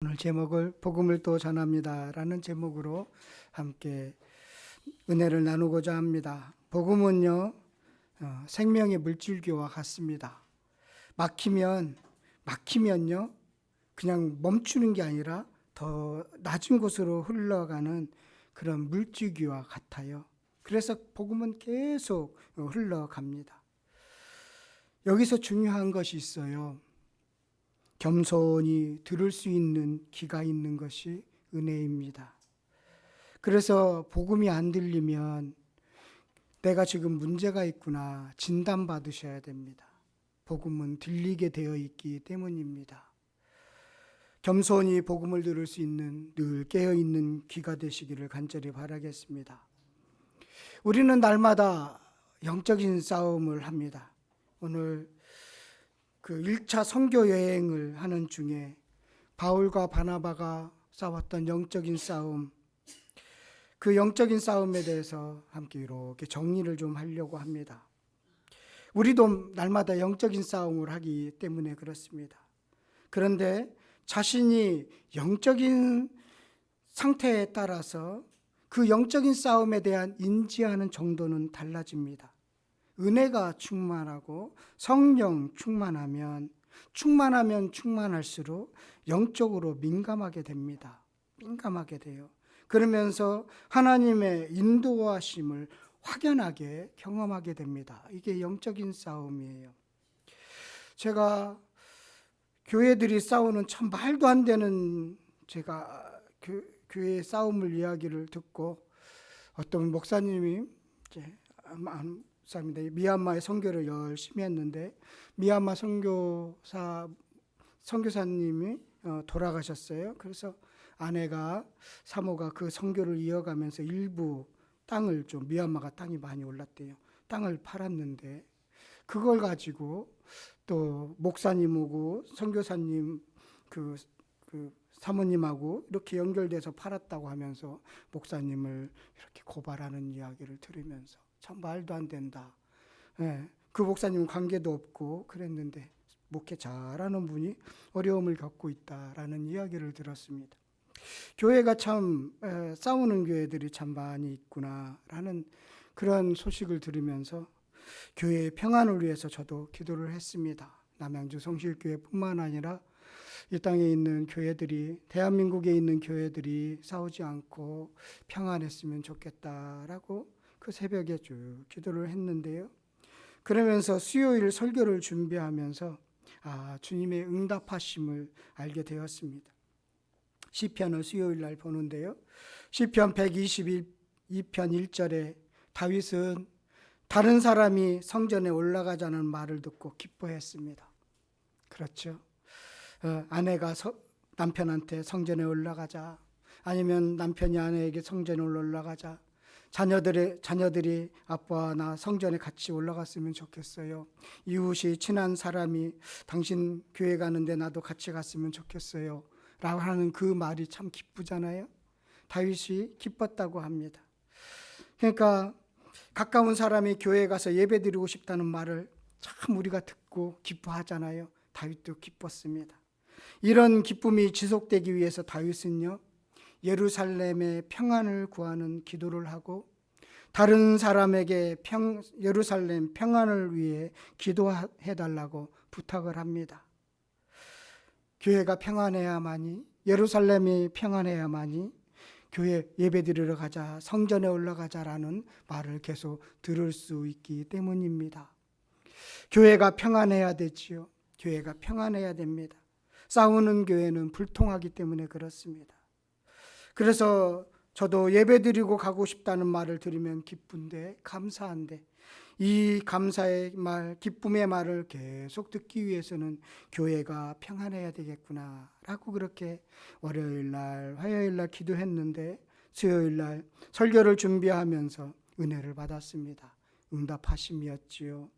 오늘 제목을 복음을 또 전합니다 라는 제목으로 함께 은혜를 나누고자 합니다. 복음은요 생명의 물줄기와 같습니다. 막히면요 그냥 멈추는 게 아니라 더 낮은 곳으로 흘러가는 그런 물줄기와 같아요. 그래서 복음은 계속 흘러갑니다. 여기서 중요한 것이 있어요. 겸손히 들을 수 있는 귀가 있는 것이 은혜입니다. 그래서 복음이 안 들리면 내가 지금 문제가 있구나 진단받으셔야 됩니다. 복음은 들리게 되어 있기 때문입니다. 겸손히 복음을 들을 수 있는 늘 깨어있는 귀가 되시기를 간절히 바라겠습니다. 우리는 날마다 영적인 싸움을 합니다. 오늘 그 1차 선교 여행을 하는 중에 바울과 바나바가 싸웠던 영적인 싸움, 그 영적인 싸움에 대해서 함께 이렇게 정리를 좀 하려고 합니다. 우리도 날마다 영적인 싸움을 하기 때문에 그렇습니다. 그런데 자신이 영적인 상태에 따라서 그 영적인 싸움에 대한 인지하는 정도는 달라집니다. 은혜가 충만하고 성령 충만하면 충만할수록 영적으로 민감하게 됩니다. 민감하게 돼요. 그러면서 하나님의 인도하심을 확연하게 경험하게 됩니다. 이게 영적인 싸움이에요. 제가 교회들이 싸우는 참 말도 안 되는 제가 교회의 싸움을 이야기를 듣고 어떤 목사님이 미얀마의 선교를 열심히 했는데 미얀마 선교사님이 돌아가셨어요. 그래서 사모가 그 선교를 이어가면서 일부 땅을 좀 미얀마가 땅이 많이 올랐대요. 땅을 팔았는데 그걸 가지고 또 목사님하고 선교사님 그 사모님하고 이렇게 연결돼서 팔았다고 하면서 목사님을 이렇게 고발하는 이야기를 들으면서 참 말도 안 된다. 그 목사님은 관계도 없고 그랬는데 목회 잘하는 분이 어려움을 겪고 있다라는 이야기를 들었습니다. 교회가 참 싸우는 교회들이 참 많이 있구나라는 그런 소식을 들으면서 교회의 평안을 위해서 저도 기도를 했습니다. 남양주 성실교회뿐만 아니라 이 땅에 있는 교회들이, 대한민국에 있는 교회들이 싸우지 않고 평안했으면 좋겠다라고 그 새벽에 쭉 기도를 했는데요. 그러면서 수요일 설교를 준비하면서 주님의 응답하심을 알게 되었습니다. 시편을 수요일 날 보는데요. 시편 122편 1절에 다윗은 다른 사람이 성전에 올라가자는 말을 듣고 기뻐했습니다. 그렇죠. 아내가 남편한테 성전에 올라가자, 아니면 남편이 아내에게 성전에 올라가자, 자녀들이 아빠와 나 성전에 같이 올라갔으면 좋겠어요. 이웃이 친한 사람이 당신 교회 가는데 나도 같이 갔으면 좋겠어요 라고 하는 그 말이 참 기쁘잖아요. 다윗이 기뻤다고 합니다. 그러니까 가까운 사람이 교회에 가서 예배 드리고 싶다는 말을 참 우리가 듣고 기뻐하잖아요. 다윗도 기뻤습니다. 이런 기쁨이 지속되기 위해서 다윗은요, 예루살렘의 평안을 구하는 기도를 하고 다른 사람에게 예루살렘 평안을 위해 기도해달라고 부탁을 합니다. 교회가 평안해야만이, 예루살렘이 평안해야만이 교회 예배드리러 가자, 성전에 올라가자라는 말을 계속 들을 수 있기 때문입니다. 교회가 평안해야 되지요. 교회가 평안해야 됩니다. 싸우는 교회는 불통하기 때문에 그렇습니다. 그래서 저도 예배드리고 가고 싶다는 말을 들으면 기쁜데, 감사한데, 이 감사의 말, 기쁨의 말을 계속 듣기 위해서는 교회가 평안해야 되겠구나 라고 그렇게 월요일 날, 화요일 날 기도했는데 수요일 날 설교를 준비하면서 은혜를 받았습니다. 응답하심이었지요.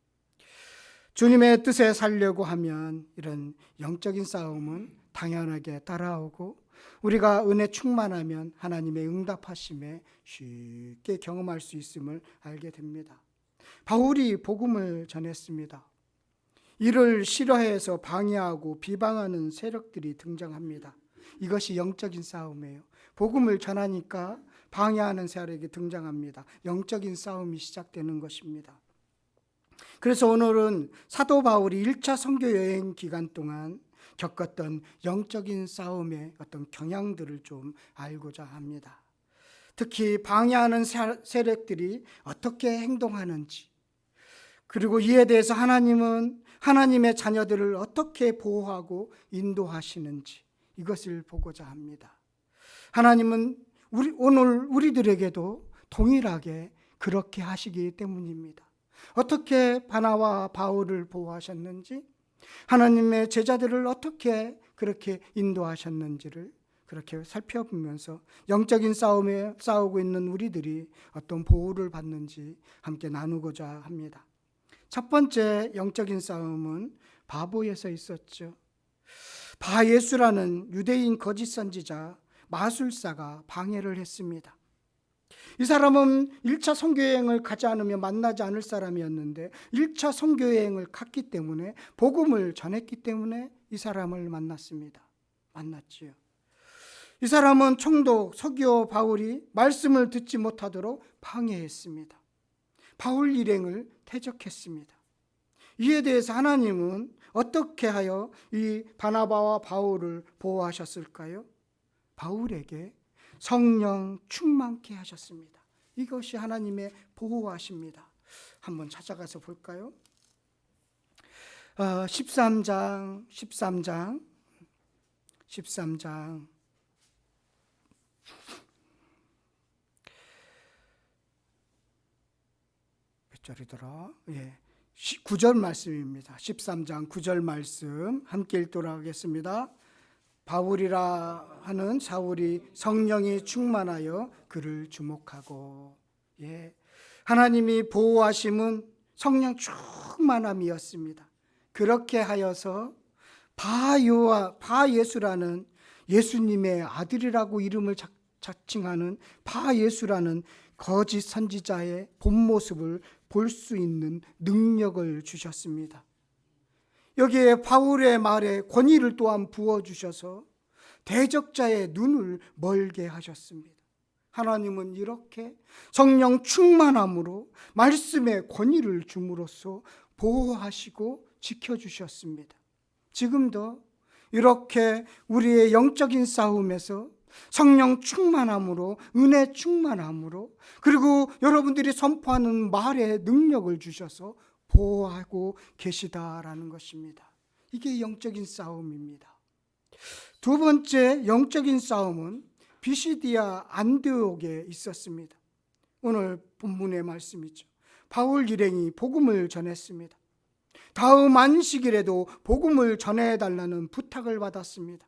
주님의 뜻에 살려고 하면 이런 영적인 싸움은 당연하게 따라오고, 우리가 은혜 충만하면 하나님의 응답하심에 쉽게 경험할 수 있음을 알게 됩니다. 바울이 복음을 전했습니다. 이를 싫어해서 방해하고 비방하는 세력들이 등장합니다. 이것이 영적인 싸움이에요. 복음을 전하니까 방해하는 세력이 등장합니다. 영적인 싸움이 시작되는 것입니다. 그래서 오늘은 사도 바울이 1차 선교 여행 기간 동안 겪었던 영적인 싸움의 어떤 경향들을 좀 알고자 합니다. 특히 방해하는 세력들이 어떻게 행동하는지, 그리고 이에 대해서 하나님은 하나님의 자녀들을 어떻게 보호하고 인도하시는지, 이것을 보고자 합니다. 하나님은 오늘 우리들에게도 동일하게 그렇게 하시기 때문입니다. 어떻게 바나와 바울을 보호하셨는지, 하나님의 제자들을 어떻게 그렇게 인도하셨는지를 그렇게 살펴보면서 영적인 싸움에 싸우고 있는 우리들이 어떤 보호를 받는지 함께 나누고자 합니다. 첫 번째 영적인 싸움은 바보에서 있었죠. 바예수라는 유대인 거짓 선지자 마술사가 방해를 했습니다. 이 사람은 1차 선교여행을 가지 않으면 만나지 않을 사람이었는데 1차 선교여행을 갔기 때문에, 복음을 전했기 때문에 이 사람을 만났지요. 이 사람은 총독 서기오 바울이 말씀을 듣지 못하도록 방해했습니다. 바울 일행을 대적했습니다. 이에 대해서 하나님은 어떻게 하여 이 바나바와 바울을 보호하셨을까요? 바울에게 성령 충만케 하셨습니다. 이것이 하나님의 보호하십니다. 한번 찾아가서 볼까요? 13장 몇 절이더라? 9절 말씀입니다. 13장 9절 말씀 함께 읽도록 하겠습니다. 바울이라 하는 사울이 성령이 충만하여 그를 주목하고, 하나님이 보호하심은 성령 충만함이었습니다. 그렇게 하여서 바예수라는 예수님의 아들이라고 이름을 자칭하는 바예수라는 거짓 선지자의 본 모습을 볼 수 있는 능력을 주셨습니다. 여기에 바울의 말에 권위를 또한 부어주셔서 대적자의 눈을 멀게 하셨습니다. 하나님은 이렇게 성령 충만함으로 말씀의 권위를 줌으로써 보호하시고 지켜주셨습니다. 지금도 이렇게 우리의 영적인 싸움에서 성령 충만함으로, 은혜 충만함으로, 그리고 여러분들이 선포하는 말의 능력을 주셔서 보호하고 계시다라는 것입니다. 이게 영적인 싸움입니다. 두 번째 영적인 싸움은 비시디아 안디옥에 있었습니다. 오늘 본문의 말씀이죠. 바울 일행이 복음을 전했습니다. 다음 안식일에도 복음을 전해달라는 부탁을 받았습니다.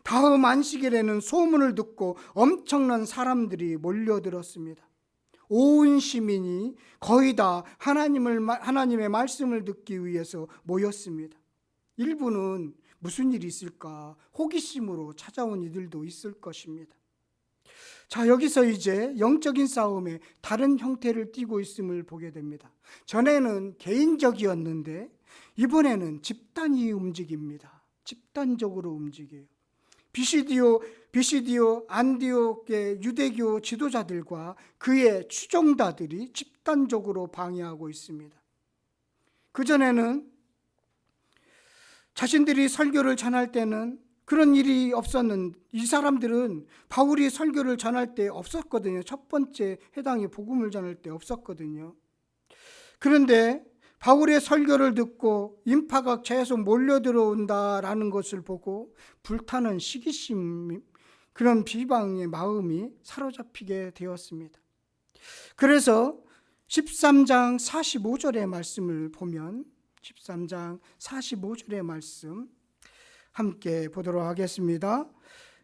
다음 안식일에는 소문을 듣고 엄청난 사람들이 몰려들었습니다. 온 시민이 거의 다 하나님의 말씀을 듣기 위해서 모였습니다. 일부는 무슨 일이 있을까 호기심으로 찾아온 이들도 있을 것입니다. 자, 여기서 이제 영적인 싸움에 다른 형태를 띠고 있음을 보게 됩니다. 전에는 개인적이었는데 이번에는 집단이 움직입니다. 집단적으로 움직여요. 비시디오 안디옥의 유대교 지도자들과 그의 추종자들이 집단적으로 방해하고 있습니다. 그전에는 자신들이 설교를 전할 때는 그런 일이 없었는데, 이 사람들은 바울이 설교를 전할 때 없었거든요. 첫 번째 해당이 복음을 전할 때 없었거든요. 그런데 바울의 설교를 듣고 인파가 계속 몰려들어온다라는 것을 보고 불타는 시기심, 그런 비방의 마음이 사로잡히게 되었습니다. 그래서 13장 45절의 말씀을 보면 13장 45절의 말씀 함께 보도록 하겠습니다.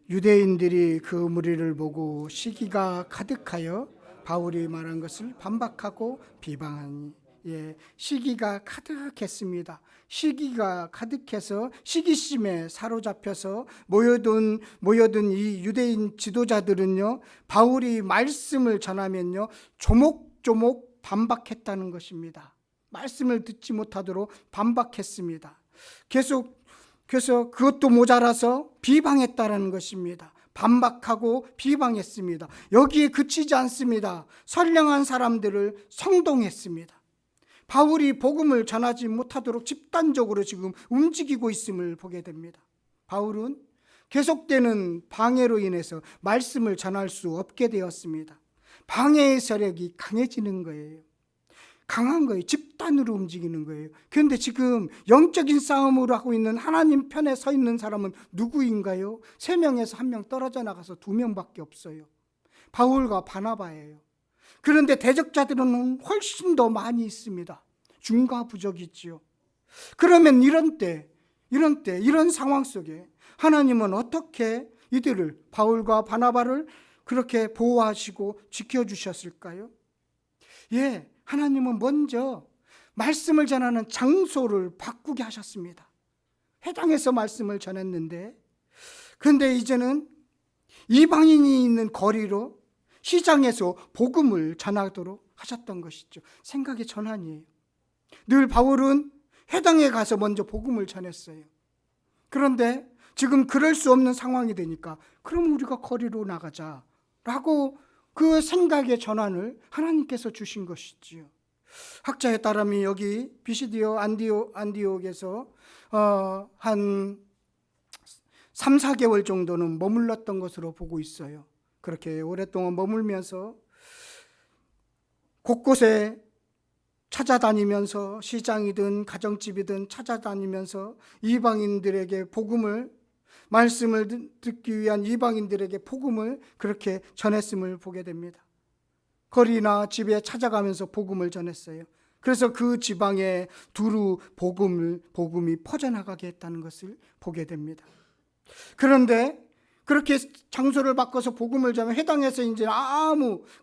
유대인들이 그 무리를 보고 시기가 가득하여 바울이 말한 것을 반박하고 비방하니, 시기가 가득했습니다. 시기가 가득해서 시기심에 사로잡혀서 모여든 이 유대인 지도자들은요, 바울이 말씀을 전하면요 조목조목 반박했다는 것입니다. 말씀을 듣지 못하도록 반박했습니다. 계속 그래서 그것도 모자라서 비방했다라는 것입니다. 반박하고 비방했습니다. 여기에 그치지 않습니다. 선량한 사람들을 성동했습니다. 바울이 복음을 전하지 못하도록 집단적으로 지금 움직이고 있음을 보게 됩니다. 바울은 계속되는 방해로 인해서 말씀을 전할 수 없게 되었습니다. 방해의 세력이 강해지는 거예요. 강한 거예요. 집단으로 움직이는 거예요. 그런데 지금 영적인 싸움을 하고 있는 하나님 편에 서 있는 사람은 누구인가요? 3명에서 1명 떨어져 나가서 2명밖에 없어요. 바울과 바나바예요. 그런데 대적자들은 훨씬 더 많이 있습니다. 중과 부족이 있지요. 그러면 이런 상황 속에 하나님은 어떻게 이들을, 바울과 바나바를 그렇게 보호하시고 지켜주셨을까요? 하나님은 먼저 말씀을 전하는 장소를 바꾸게 하셨습니다. 회당에서 말씀을 전했는데, 그런데 이제는 이방인이 있는 거리로 시장에서 복음을 전하도록 하셨던 것이죠. 생각의 전환이에요. 늘 바울은 회당에 가서 먼저 복음을 전했어요. 그런데 지금 그럴 수 없는 상황이 되니까 그럼 우리가 거리로 나가자라고 그 생각의 전환을 하나님께서 주신 것이지요. 학자에 따르면 여기 비시디오 안디옥에서 한 3, 4개월 정도는 머물렀던 것으로 보고 있어요. 그렇게 오랫동안 머물면서 곳곳에 찾아다니면서, 시장이든 가정집이든 찾아다니면서 이방인들에게 말씀을 듣기 위한 이방인들에게 복음을 그렇게 전했음을 보게 됩니다. 거리나 집에 찾아가면서 복음을 전했어요. 그래서 그 지방에 두루 복음이 퍼져나가게 했다는 것을 보게 됩니다. 그런데 그렇게 장소를 바꿔서 복음을 전하면 회당에서 이제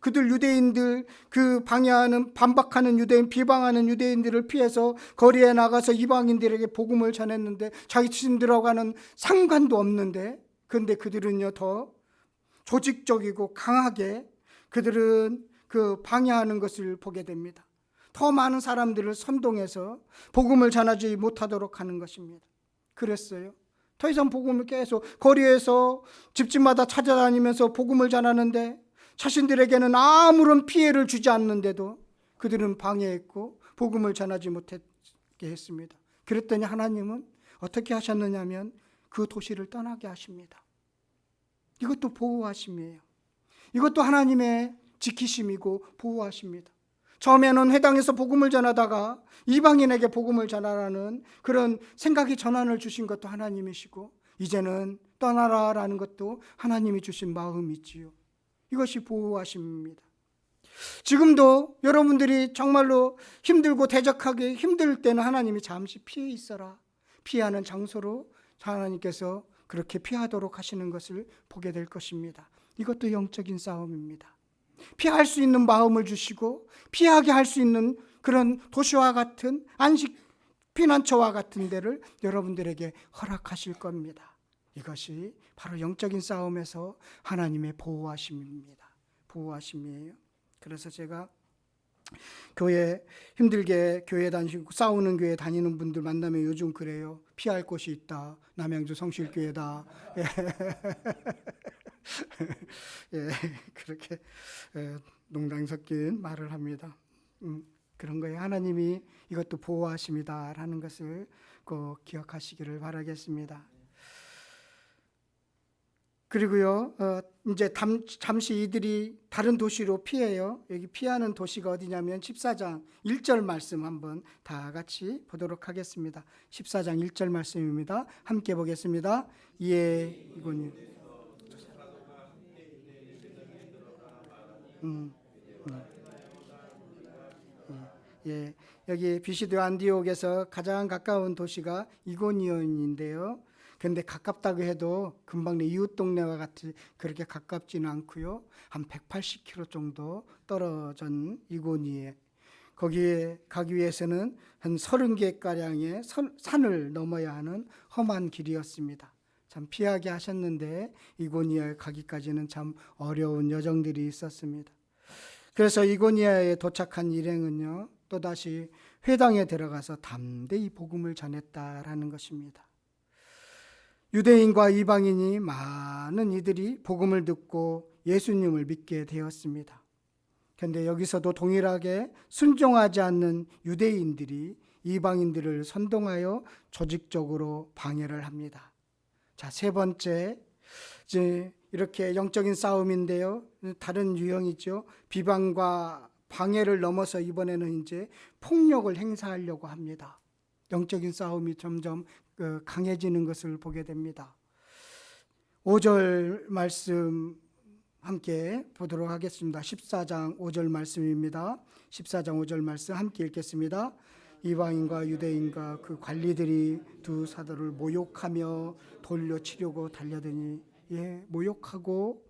그들 유대인들, 그 방해하는, 반박하는 유대인, 비방하는 유대인들을 피해서 거리에 나가서 이방인들에게 복음을 전했는데 자신들하고는 상관도 없는데, 그런데 그들은요 더 조직적이고 강하게 그들은 그 방해하는 것을 보게 됩니다. 더 많은 사람들을 선동해서 복음을 전하지 못하도록 하는 것입니다. 그랬어요. 더 이상 복음을 계속 거리에서 집집마다 찾아다니면서 복음을 전하는데 자신들에게는 아무런 피해를 주지 않는데도 그들은 방해했고 복음을 전하지 못하게 했습니다. 그랬더니 하나님은 어떻게 하셨느냐면 그 도시를 떠나게 하십니다. 이것도 보호하심이에요. 이것도 하나님의 지키심이고 보호하십니다. 처음에는 회당에서 복음을 전하다가 이방인에게 복음을 전하라는 그런 생각의 전환을 주신 것도 하나님이시고, 이제는 떠나라라는 것도 하나님이 주신 마음이지요. 이것이 보호하심입니다. 지금도 여러분들이 정말로 힘들고 대적하기 힘들 때는 하나님이 잠시 피해 있어라, 피하는 장소로 하나님께서 그렇게 피하도록 하시는 것을 보게 될 것입니다. 이것도 영적인 싸움입니다. 피할 수 있는 마음을 주시고 피하게 할 수 있는 그런 도시와 같은 피난처와 같은 데를 여러분들에게 허락하실 겁니다. 이것이 바로 영적인 싸움에서 하나님의 보호하심입니다. 보호하심이에요. 그래서 제가 힘들게 교회 다니시고 싸우는 교회 다니는 분들 만나면 요즘 그래요. 피할 곳이 있다. 남양주 성실교회다. 그렇게 농담 섞인 말을 합니다. 그런 거예요. 하나님이 이것도 보호하심이다라는 것을 꼭 기억하시기를 바라겠습니다. 그리고요, 이제 잠시 이들이 다른 도시로 피해요. 여기 피하는 도시가 어디냐면 14장 1절 말씀 한번 다 같이 보도록 하겠습니다. 14장 1절 말씀입니다. 함께 보겠습니다. 이건 여기 비시드 안디옥에서 가장 가까운 도시가 이고니온인데요. 그런데 가깝다고 해도 금방 내 이웃 동네와 같이 그렇게 가깝지는 않고요. 한 180km 정도 떨어진 이고니에, 거기에 가기 위해서는 한 30개가량의 산을 넘어야 하는 험한 길이었습니다. 참 피하게 하셨는데 이고니아에 가기까지는 참 어려운 여정들이 있었습니다. 그래서 이고니아에 도착한 일행은요, 또다시 회당에 들어가서 담대히 복음을 전했다라는 것입니다. 유대인과 이방인이 많은 이들이 복음을 듣고 예수님을 믿게 되었습니다. 그런데 여기서도 동일하게 순종하지 않는 유대인들이 이방인들을 선동하여 조직적으로 방해를 합니다. 자, 세 번째, 이제 이렇게 영적인 싸움인데요. 다른 유형이죠. 비방과 방해를 넘어서 이번에는 이제 폭력을 행사하려고 합니다. 영적인 싸움이 점점 강해지는 것을 보게 됩니다. 5절 말씀 함께 보도록 하겠습니다. 14장 5절 말씀입니다. 14장 5절 말씀 함께 읽겠습니다. 이방인과 유대인과 그 관리들이 두 사도를 모욕하며 돌려치려고 달려드니, 모욕하고,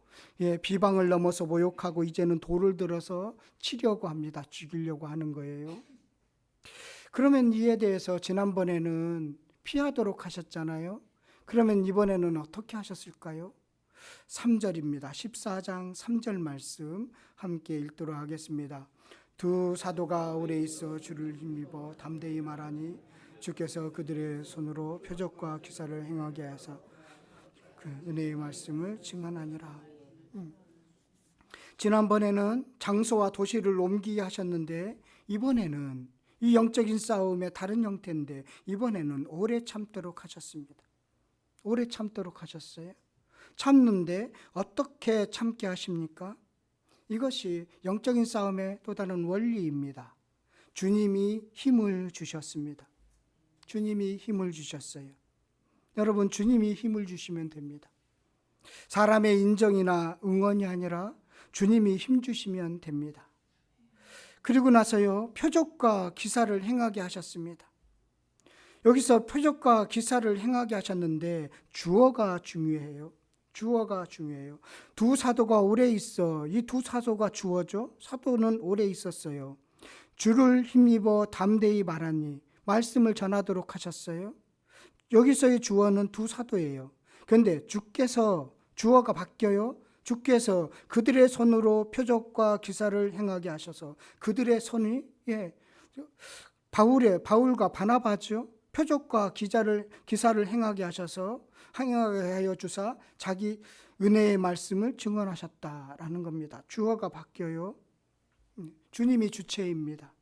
비방을 넘어서 모욕하고 이제는 돌을 들어서 치려고 합니다. 죽이려고 하는 거예요. 그러면 이에 대해서 지난번에는 피하도록 하셨잖아요. 그러면 이번에는 어떻게 하셨을까요? 3절입니다. 14장 3절 말씀 함께 읽도록 하겠습니다. 두 사도가 오래 있어 주를 힘입어 담대히 말하니 주께서 그들의 손으로 표적과 기사를 행하게 하사 그 은혜의 말씀을 증언하니라. 지난번에는 장소와 도시를 옮기게 하셨는데 이번에는 이 영적인 싸움의 다른 형태인데 이번에는 오래 참도록 하셨습니다. 오래 참도록 하셨어요. 참는데 어떻게 참게 하십니까? 이것이 영적인 싸움의 또 다른 원리입니다. 주님이 힘을 주셨습니다. 주님이 힘을 주셨어요. 여러분, 주님이 힘을 주시면 됩니다. 사람의 인정이나 응원이 아니라 주님이 힘 주시면 됩니다. 그리고 나서요, 표적과 기사를 행하게 하셨습니다. 여기서 표적과 기사를 행하게 하셨는데 주어가 중요해요. 주어가 중요해요. 두 사도가 오래 있어. 이 두 사도가 주어죠. 사도는 오래 있었어요. 주를 힘입어 담대히 말하니 말씀을 전하도록 하셨어요. 여기서의 주어는 두 사도예요. 그런데 주께서 주어가 바뀌어요. 주께서 그들의 손으로 표적과 기사를 행하게 하셔서 그들의 손이 바울과 바나바죠. 표적과 기사를 행하게 하셔서 행하게 하여 주사 자기 은혜의 말씀을 증언하셨다라는 겁니다. 주어가 바뀌어요. 주님이 주체입니다.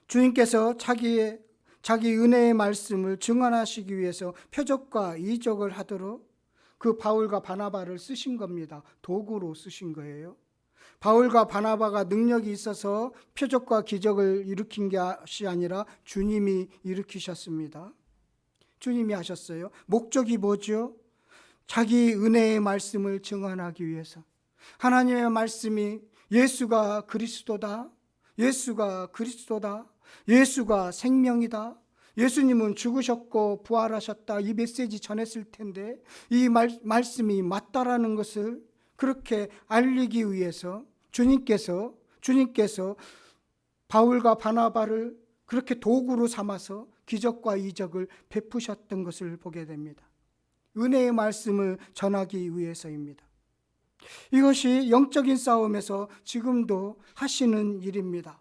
주님께서 자기 은혜의 말씀을 증언하시기 위해서 표적과 이적을 하도록 그 바울과 바나바를 쓰신 겁니다. 도구로 쓰신 거예요. 바울과 바나바가 능력이 있어서 표적과 기적을 일으킨 것이 아니라 주님이 일으키셨습니다. 주님이 하셨어요. 목적이 뭐죠? 자기 은혜의 말씀을 증언하기 위해서. 하나님의 말씀이 예수가 그리스도다. 예수가 그리스도다. 예수가 생명이다. 예수님은 죽으셨고 부활하셨다. 이 메시지 전했을 텐데 이 말씀이 맞다라는 것을 그렇게 알리기 위해서 주님께서 바울과 바나바를 그렇게 도구로 삼아서 기적과 이적을 베푸셨던 것을 보게 됩니다. 은혜의 말씀을 전하기 위해서입니다. 이것이 영적인 싸움에서 지금도 하시는 일입니다.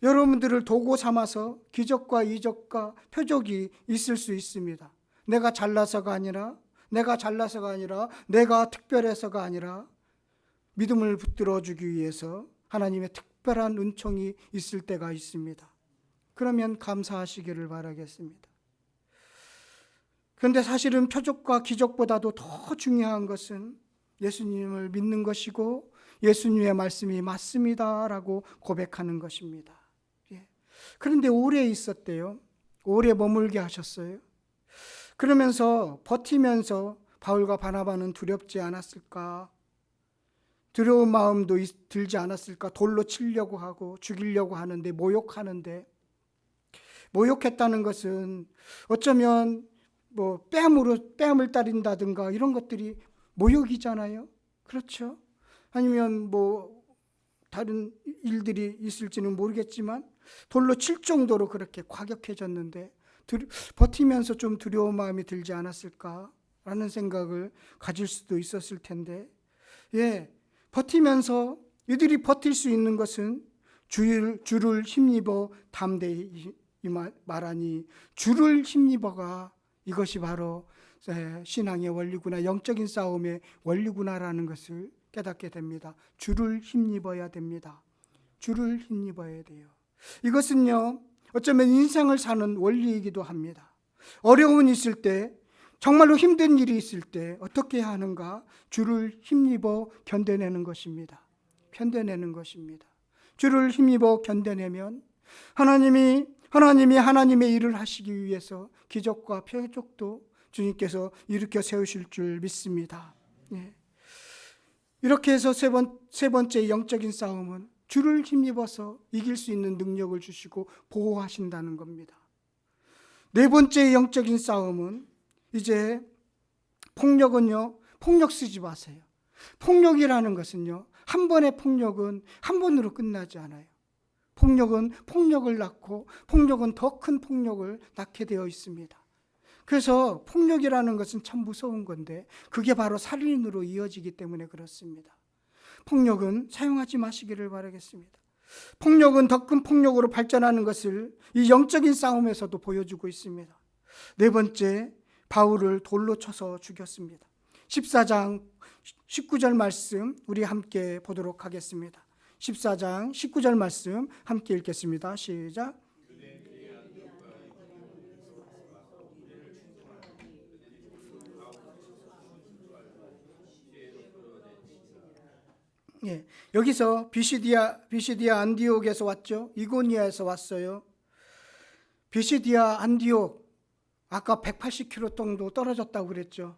여러분들을 도구 삼아서 기적과 이적과 표적이 있을 수 있습니다. 내가 잘나서가 아니라 내가 특별해서가 아니라 믿음을 붙들어 주기 위해서 하나님의 특별한 은총이 있을 때가 있습니다. 그러면 감사하시기를 바라겠습니다. 그런데 사실은 표적과 기적보다도 더 중요한 것은 예수님을 믿는 것이고 예수님의 말씀이 맞습니다라고 고백하는 것입니다. 그런데 오래 있었대요. 오래 머물게 하셨어요. 그러면서 버티면서 바울과 바나바는 두렵지 않았을까? 두려운 마음도 들지 않았을까? 돌로 치려고 하고 죽이려고 하는데 모욕했다는 것은 어쩌면 뺨을 따린다든가 이런 것들이 모욕이잖아요. 그렇죠? 아니면 다른 일들이 있을지는 모르겠지만 돌로 칠 정도로 그렇게 과격해졌는데 버티면서 좀 두려운 마음이 들지 않았을까라는 생각을 가질 수도 있었을 텐데, 버티면서 이들이 버틸 수 있는 것은 주를 힘입어 담대히 말하니 주를 힘입어가 이것이 바로 신앙의 원리구나, 영적인 싸움의 원리구나라는 것을 깨닫게 됩니다. 주를 힘입어야 됩니다. 주를 힘입어야 돼요. 이것은요, 어쩌면 인생을 사는 원리이기도 합니다. 어려움이 있을 때, 정말로 힘든 일이 있을 때 어떻게 해야 하는가? 주를 힘입어 견뎌내는 것입니다. 견뎌내는 것입니다. 주를 힘입어 견뎌내면 하나님이 하나님의 일을 하시기 위해서 기적과 표적도 주님께서 일으켜 세우실 줄 믿습니다. 예. 이렇게 해서 세 번째 영적인 싸움은 주를 힘입어서 이길 수 있는 능력을 주시고 보호하신다는 겁니다. 네 번째 영적인 싸움은 이제 폭력은요, 폭력 쓰지 마세요. 폭력이라는 것은요, 한 번의 폭력은 한 번으로 끝나지 않아요. 폭력은 폭력을 낳고 폭력은 더 큰 폭력을 낳게 되어 있습니다. 그래서 폭력이라는 것은 참 무서운 건데 그게 바로 살인으로 이어지기 때문에 그렇습니다. 폭력은 사용하지 마시기를 바라겠습니다. 폭력은 더 큰 폭력으로 발전하는 것을 이 영적인 싸움에서도 보여주고 있습니다. 네 번째, 바울을 돌로 쳐서 죽였습니다. 14장 19절 말씀 우리 함께 보도록 하겠습니다. 14장 19절 말씀 함께 읽겠습니다. 시작. 예, 여기서 비시디아 안디옥에서 왔죠. 이고니아에서 왔어요. 비시디아 안디옥 아까 180km 정도 떨어졌다고 그랬죠.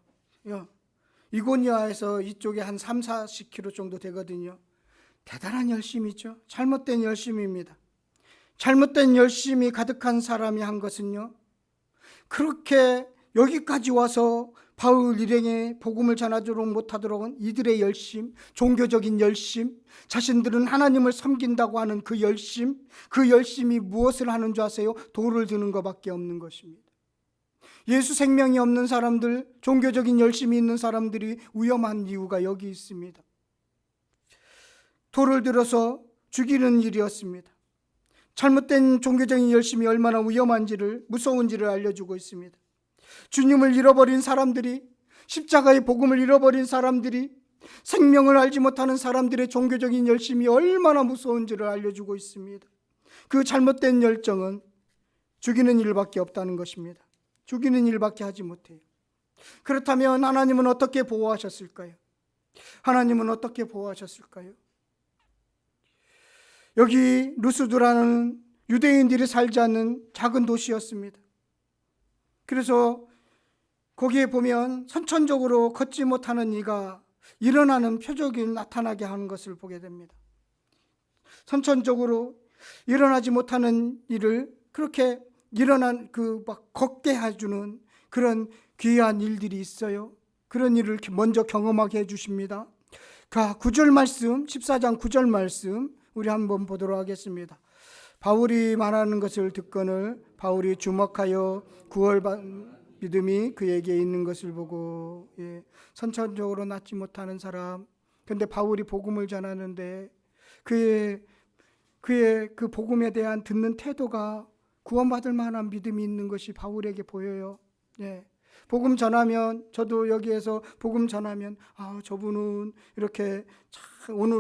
이고니아에서 이쪽에 한 3, 40km 정도 되거든요. 대단한 열심이죠. 잘못된 열심입니다. 잘못된 열심이 가득한 사람이 한 것은요, 그렇게 여기까지 와서 바울 일행의 복음을 전하도록 못하도록 한 이들의 열심, 종교적인 열심, 자신들은 하나님을 섬긴다고 하는 그 열심이 무엇을 하는 줄 아세요? 돌을 드는 것밖에 없는 것입니다. 예수 생명이 없는 사람들, 종교적인 열심이 있는 사람들이 위험한 이유가 여기 있습니다. 돌을 들어서 죽이는 일이었습니다. 잘못된 종교적인 열심이 얼마나 위험한지를, 무서운지를 알려주고 있습니다. 주님을 잃어버린 사람들이, 십자가의 복음을 잃어버린 사람들이, 생명을 알지 못하는 사람들의 종교적인 열심이 얼마나 무서운지를 알려주고 있습니다. 그 잘못된 열정은 죽이는 일밖에 없다는 것입니다. 죽이는 일밖에 하지 못해요. 그렇다면 하나님은 어떻게 보호하셨을까요? 하나님은 어떻게 보호하셨을까요? 여기 루스드라는 유대인들이 살지 않는 작은 도시였습니다. 그래서 거기에 보면 선천적으로 걷지 못하는 이가 일어나는 표적이 나타나게 하는 것을 보게 됩니다. 선천적으로 일어나지 못하는 일을 그렇게 막 걷게 해주는 그런 귀한 일들이 있어요. 그런 일을 먼저 경험하게 해주십니다. 9절 말씀, 14장 9절 말씀 우리 한번 보도록 하겠습니다. 바울이 말하는 것을 듣거늘 바울이 주목하여 구원받은 믿음이 그에게 있는 것을 보고, 선천적으로 낳지 못하는 사람, 근데 바울이 복음을 전하는데 그의 그 복음에 대한 듣는 태도가 구원받을 만한 믿음이 있는 것이 바울에게 보여요. 복음 전하면, 저도 여기에서 복음 전하면 저분은 이렇게 오늘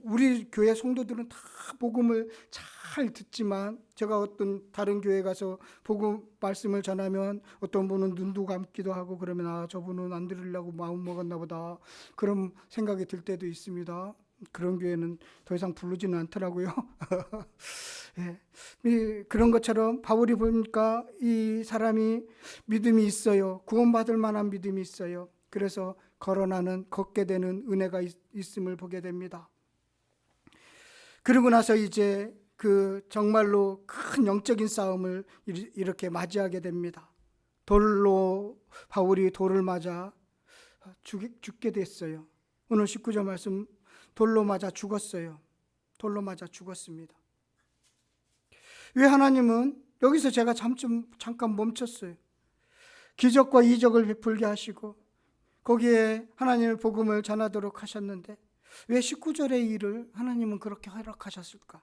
우리 교회 성도들은 다 복음을 잘 듣지만, 제가 어떤 다른 교회 가서 복음 말씀을 전하면 어떤 분은 눈도 감기도 하고 그러면 저분은 안 들으려고 마음 먹었나 보다, 그런 생각이 들 때도 있습니다. 그런 교회는 더 이상 부르지는 않더라고요. 그런 것처럼 바울이 보니까 이 사람이 믿음이 있어요. 구원받을 만한 믿음이 있어요. 그래서 걷게 되는 은혜가 있음을 보게 됩니다. 그러고 나서 이제 그 정말로 큰 영적인 싸움을 이렇게 맞이하게 됩니다. 바울이 돌을 맞아 죽게 됐어요. 오늘 19절 말씀, 돌로 맞아 죽었어요. 돌로 맞아 죽었습니다. 왜 하나님은, 여기서 제가 잠깐 멈췄어요. 기적과 이적을 베풀게 하시고 거기에 하나님의 복음을 전하도록 하셨는데 왜 19절의 일을 하나님은 그렇게 허락하셨을까?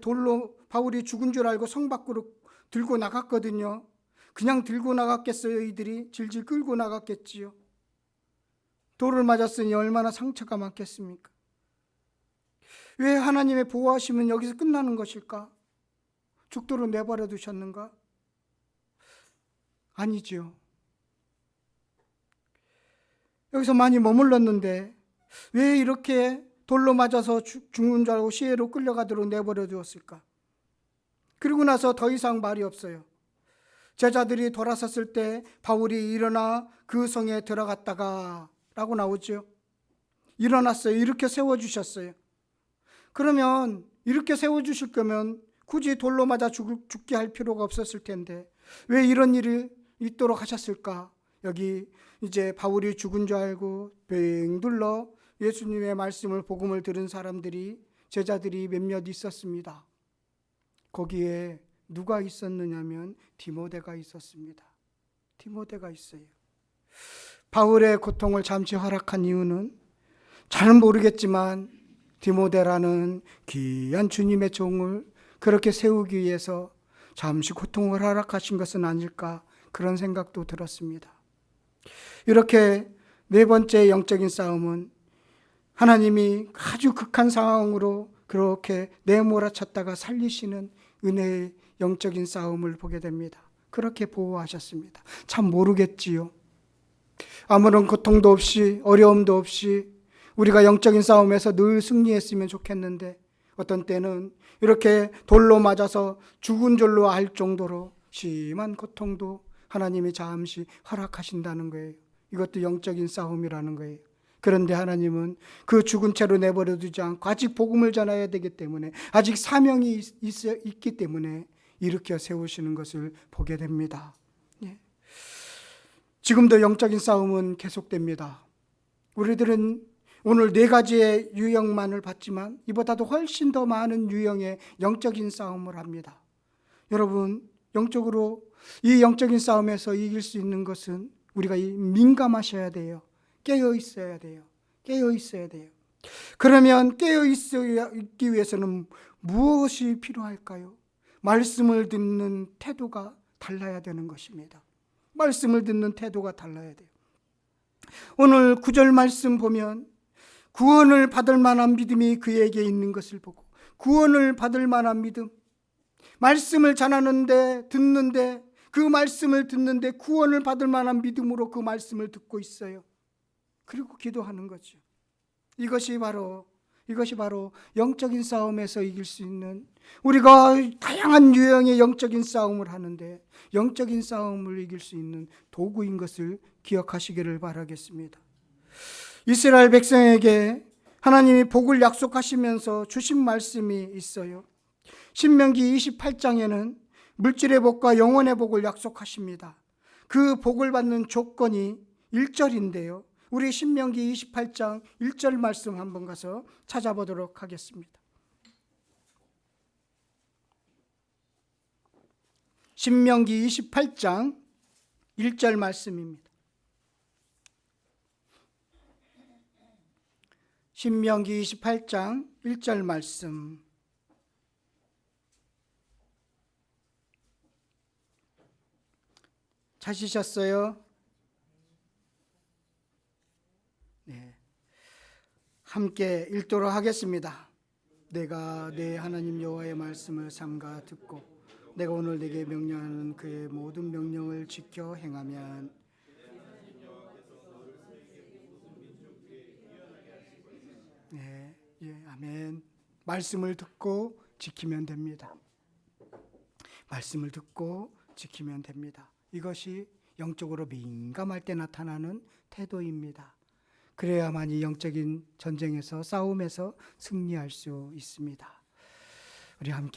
돌로 바울이 죽은 줄 알고 성 밖으로 들고 나갔거든요. 그냥 들고 나갔겠어요? 이들이 질질 끌고 나갔겠지요. 돌을 맞았으니 얼마나 상처가 많겠습니까? 왜 하나님의 보호하심은 여기서 끝나는 것일까? 죽도록 내버려 두셨는가? 아니죠. 여기서 많이 머물렀는데 왜 이렇게 돌로 맞아서 죽는 줄 알고 시해로 끌려가도록 내버려 두었을까? 그리고 나서 더 이상 말이 없어요. 제자들이 돌아섰을 때 바울이 일어나 그 성에 들어갔다가 라고 나오죠. 일어났어요. 이렇게 세워주셨어요. 그러면 이렇게 세워주실 거면 굳이 돌로 맞아 죽게 할 필요가 없었을 텐데 왜 이런 일이 있도록 하셨을까? 여기 이제 바울이 죽은 줄 알고 뱅 둘러 예수님의 말씀을 복음을 들은 사람들이 제자들이 몇몇 있었습니다. 거기에 누가 있었느냐면 디모데가 있었습니다. 디모데가 있어요. 바울의 고통을 잠시 허락한 이유는 잘 모르겠지만 디모데라는 귀한 주님의 종을 그렇게 세우기 위해서 잠시 고통을 허락하신 것은 아닐까 그런 생각도 들었습니다. 이렇게 네 번째 영적인 싸움은 하나님이 아주 극한 상황으로 그렇게 내몰아쳤다가 살리시는 은혜의 영적인 싸움을 보게 됩니다. 그렇게 보호하셨습니다. 참 모르겠지요. 아무런 고통도 없이 어려움도 없이 우리가 영적인 싸움에서 늘 승리했으면 좋겠는데 어떤 때는 이렇게 돌로 맞아서 죽은 줄로 알 정도로 심한 고통도 하나님이 잠시 허락하신다는 거예요. 이것도 영적인 싸움이라는 거예요. 그런데 하나님은 그 죽은 채로 내버려 두지 않고 아직 복음을 전해야 되기 때문에 아직 사명이 있기 때문에 일으켜 세우시는 것을 보게 됩니다. 지금도 영적인 싸움은 계속됩니다. 우리들은 오늘 네 가지의 유형만을 봤지만 이보다도 훨씬 더 많은 유형의 영적인 싸움을 합니다. 여러분, 영적으로 이 영적인 싸움에서 이길 수 있는 것은 우리가 민감하셔야 돼요. 깨어 있어야 돼요. 깨어 있어야 돼요. 그러면 깨어 있기 위해서는 무엇이 필요할까요? 말씀을 듣는 태도가 달라야 되는 것입니다. 말씀을 듣는 태도가 달라야 돼요. 오늘 9절 말씀 보면 구원을 받을 만한 믿음이 그에게 있는 것을 보고 구원을 받을 만한 믿음, 말씀을 전하는데 듣는데 그 말씀을 듣는데 구원을 받을 만한 믿음으로 그 말씀을 듣고 있어요. 그리고 기도하는 거죠. 이것이 바로 영적인 싸움에서 이길 수 있는, 우리가 다양한 유형의 영적인 싸움을 하는데 영적인 싸움을 이길 수 있는 도구인 것을 기억하시기를 바라겠습니다. 이스라엘 백성에게 하나님이 복을 약속하시면서 주신 말씀이 있어요. 신명기 28장에는 물질의 복과 영혼의 복을 약속하십니다. 그 복을 받는 조건이 1절인데요. 우리 신명기 28장 1절 말씀 한번 가서 찾아보도록 하겠습니다. 신명기 28장 1절 말씀입니다. 신명기 28장 1절 말씀. 찾으셨어요? 네. 함께 읽도록 하겠습니다. 내가 내 하나님 여호와의 말씀을 삼가 듣고 내가 오늘 내게 명령하는 그의 모든 명령을 지켜 행하면 네, 아멘. 말씀을 듣고 지키면 됩니다. 말씀을 듣고 지키면 됩니다. 이것이 영적으로 민감할 때 나타나는 태도입니다. 그래야만이 영적인 전쟁에서 싸움에서 승리할 수 있습니다. 우리 함께